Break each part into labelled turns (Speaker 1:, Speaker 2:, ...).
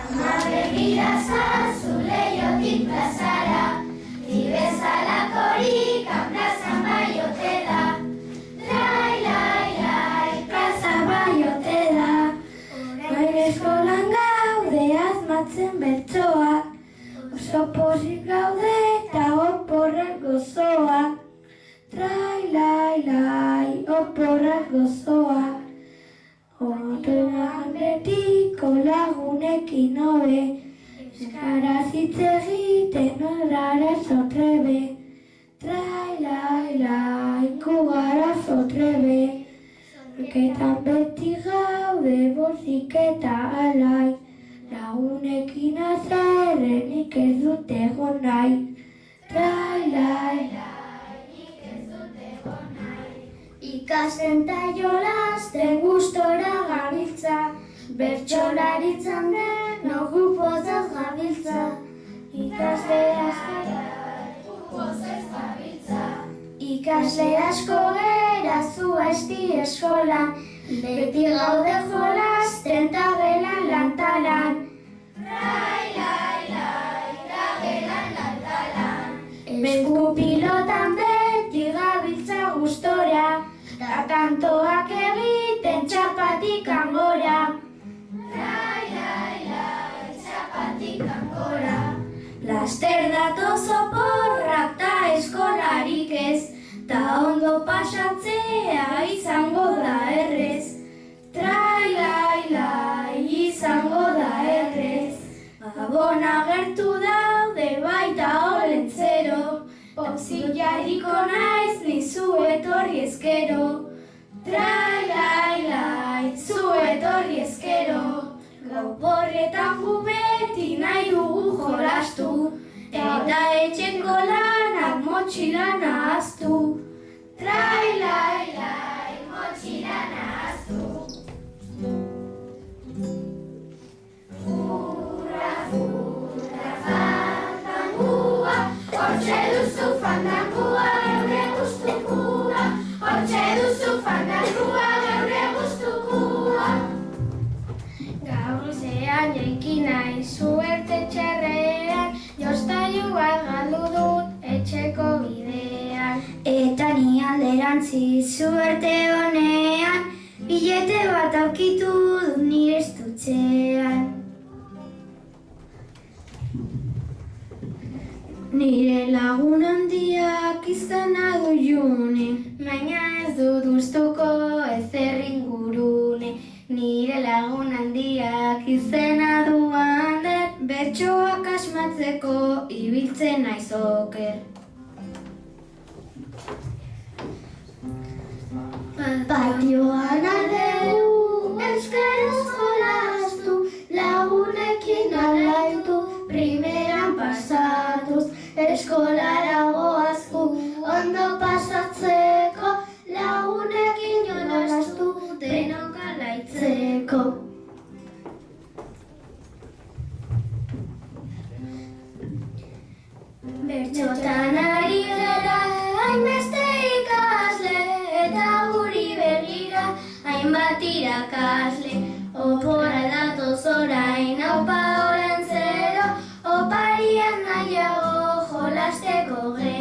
Speaker 1: Ama begira zazu leiotik plazara, bezalakorik plazan baiote da. Lai, lai, lai, plaza baiote da. Orain eskolan gaude asmatzen bertsoak, oso pozik gaude eta oporrak gozoak. Lai, lai, lai, oporrak gozoak. Otoan betiko lagunekin hobe, euskaraz hitz egiten horara zotrebe. Lai, lai, lai, kugara zotrebe. Orketan beti gaude bozik eta alai, lagunekin azarrenik ez dut egon nahi. Lai, lai, lai, nik ez dut egon nahi. Ikasten ta jolasten gustora gabiltza, bertsolaritzan den nogu pozaz gabiltza. Ikasle asko gabiltza. Ikasle asko gera zu esti eskolan, beti gaude jolasten ta gelan lantalan. Lai, lai, lai, ta gelan lantalan. Esku pilotan beti gabiltza gustora, ta kantoak egiten txapatik angora. Lai, lai, lai, txapatik angora. Laster datoz oporrak ta eskolarik ez, ta ondo pasatzea izango da errez. Trai, lai, lai, izango da errez. Gabon agertu daude baita olentzero, pozik jarriko naiz nizu etorri ezkero. Trai, lai, lai, zu etorri ezkero. Gau porretan gu beti nahi dugu jolastu, eta etxeko lanak motxilan ahaztu. Trai, lai, lai, motxilan ahaztu. Furra, furra, fandangua, hortxe duzu fandangua, geure gustukua. Hortxe duzu fandangua, geure gustukua. Gaur goizean jaiki nahi suerte txarrean, jostailu bat galdu dut etxeko bidean. Eta ni alderantziz suerte honean, bilete bat aurkitu dut nire estutxean. Nire lagun handiak izena du June, baina ez dut gustuko ezer ingurune. Nire lagun handiak izena du Ander, bertsoak asmatzeko ibiltzen naiz oker. Patioan aldegu, euskaraz jolastu, lagunekin alaitu, primeran pasatuz. Eskolara goazku, ondo pasatzeko, lagunekin jolastu, denok alaitzeko. Bertxotan ari gara, hainbeste ikasle, eta guri begira, hainbat irakasle. Opora datoz orain, aupa olentzero, oparian nahiago jolasteko gero.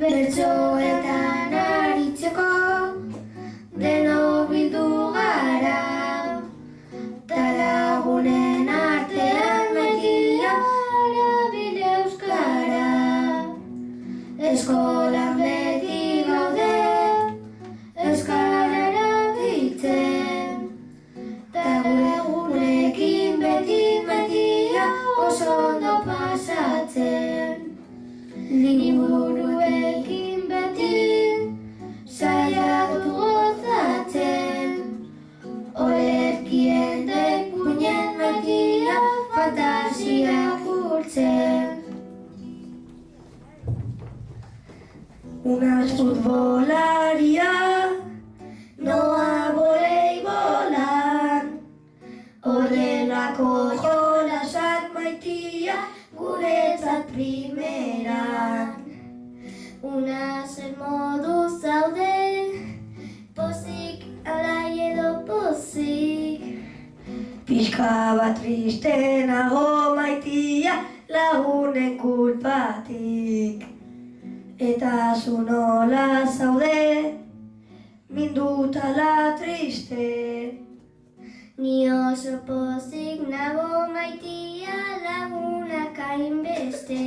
Speaker 1: Bertsoetan aritzeko denok bildu gara, ta lagunen artean maitia erabili euskara. Eskolan beti gaude euskara erabiltzen, ta gure gurekin beti maitia oso ondo pasatzen. Liburuekin beti saiatu gozatzen, olerkien dekuinen maitia fantasiak urtzen. Una futbolaria noa voleibolan, horrelako jolasak maitia guretzat primeran. Una zer modu zaude, pozik alai edo pozik. Pixka bat tristenago maitia lagunen kulpatik. Eta zu nola zaude, minduta la triste. Ni oso pozik nago maitia lagunak hainbeste.